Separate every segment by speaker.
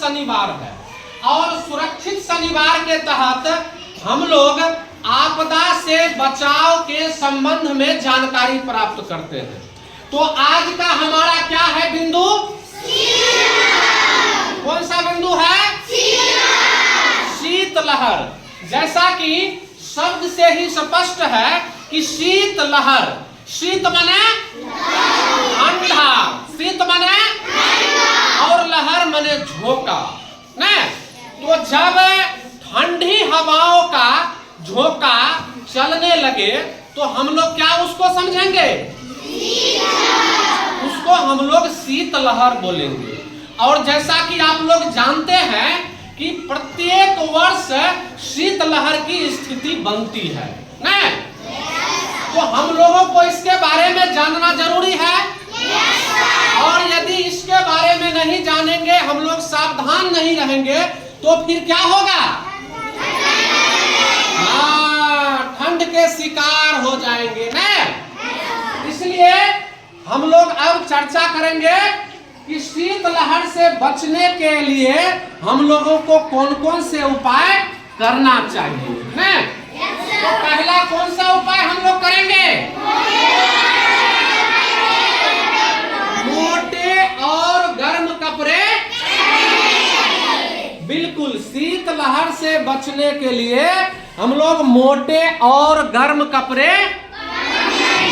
Speaker 1: शनिवार है और सुरक्षित शनिवार के तहत हम लोग आपदा से बचाव के संबंध में जानकारी प्राप्त करते हैं। तो आज का हमारा क्या है बिंदु? कौन सा बिंदु है? शीतलहर। जैसा कि शब्द से ही स्पष्ट है कि शीतलहर, शीत माने ठंडा, शीत माने और लहर माने झोंका न। तो जब ठंडी हवाओं का झोंका चलने लगे तो हम लोग क्या उसको समझेंगे? उसको हम लोग शीतलहर बोलेंगे। और जैसा कि आप लोग जानते हैं कि प्रत्येक वर्ष शीतलहर की स्थिति बनती है न। तो हम लोगों को इसके बारे में जानना जरूरी है। और यदि इसके बारे में नहीं जानेंगे, हम लोग सावधान नहीं रहेंगे तो फिर क्या होगा? हाँ, ठंड के शिकार हो जाएंगे न। इसलिए हम लोग अब चर्चा करेंगे कि शीतलहर से बचने के लिए हम लोगों को कौन कौन से उपाय करना चाहिए न। तो पहला कौन सा उपाय हम लोग करेंगे? मोटे और गर्म कपड़े। बिल्कुल, शीतलहर से बचने के लिए हम लोग मोटे और गर्म कपड़े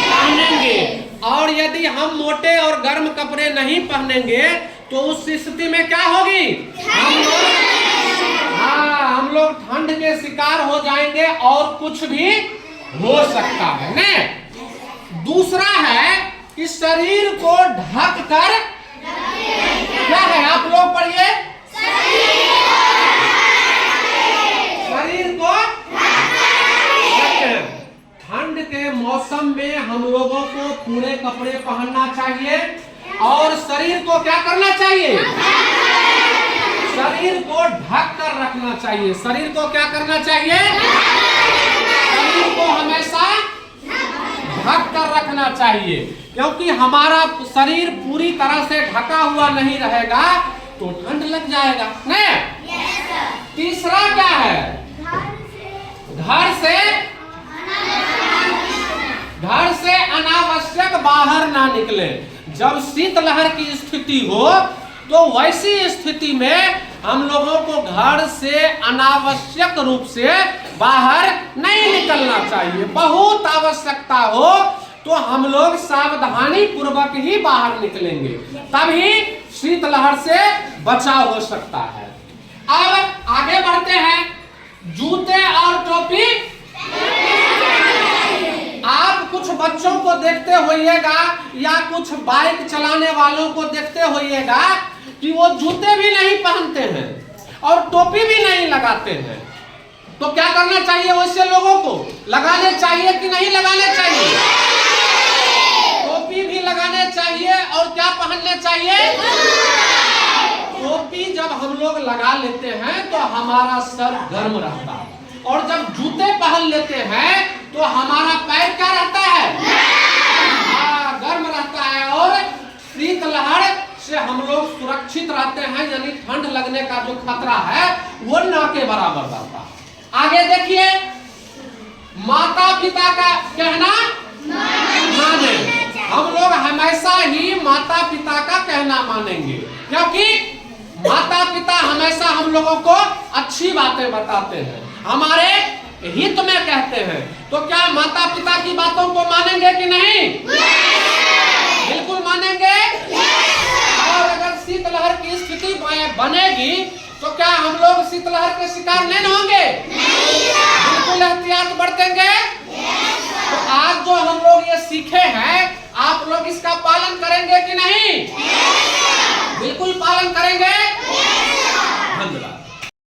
Speaker 1: पहनेंगे। और यदि हम मोटे और गर्म कपड़े नहीं पहनेंगे तो उस स्थिति में क्या होगी? हम लोग ठंड के शिकार हो जाएंगे और कुछ भी हो सकता है न। दूसरा है कि शरीर को ढक कर, क्या है आप लोग पढ़िए, शरीर को ठंड के मौसम में हम लोगों को पूरे कपड़े पहनना चाहिए। और शरीर को क्या करना चाहिए? शरीर को ढक कर रखना चाहिए। शरीर को क्या करना चाहिए? शरीर को हमेशा ढक कर रखना चाहिए, क्योंकि हमारा शरीर पूरी तरह से ढका हुआ नहीं रहेगा तो ठंड लग जाएगा न। तीसरा क्या है? घर से अनावश्यक बाहर ना निकले। जब शीतलहर की स्थिति हो तो वैसी स्थिति में हम लोगों को घर से अनावश्यक रूप से बाहर नहीं निकलना चाहिए। बहुत आवश्यकता हो तो हम लोग सावधानी पूर्वक ही बाहर निकलेंगे, तभी शीतलहर से बचाव हो सकता है। अब आगे बढ़ते हैं। जूते और टोपी। आप कुछ बच्चों को देखते होइएगा या कुछ बाइक चलाने वालों को देखते होइएगा कि वो जूते भी नहीं पहनते हैं और टोपी भी नहीं लगाते हैं। तो क्या करना चाहिए? वैसे लोगों को लगाने चाहिए कि नहीं लगाने चाहिए? टोपी भी लगाने चाहिए। और क्या पहनने चाहिए? टोपी जब हम लोग लगा लेते हैं तो हमारा सर गर्म रहता है, और जब जूते पहन लेते हैं तो हमारा पैर क्या रहता है? गर्म रहता है। और शीतलहर से हम लोग सुरक्षित रहते हैं, यानी ठंड लगने का जो खतरा है वो ना के बराबर रहता है। आगे देखिए, माता पिता का कहना माने। हम लोग हमेशा ही माता पिता का कहना मानेंगे, क्योंकि माता पिता हमेशा हम लोगों को अच्छी बातें बताते हैं, हमारे हित में कहते हैं। तो क्या माता पिता की बातों को मानेंगे कि नहीं? बिल्कुल मानेंगे। और अगर शीतलहर की स्थिति बनेगी तो क्या हम लोग शीतलहर के शिकार नहीं होंगे? बिल्कुल एहतियात बरतेंगे। तो आज जो हम लोग ये सीखे हैं, आप लोग इसका पालन करेंगे कि नहीं? बिल्कुल पालन करेंगे। धन्यवाद।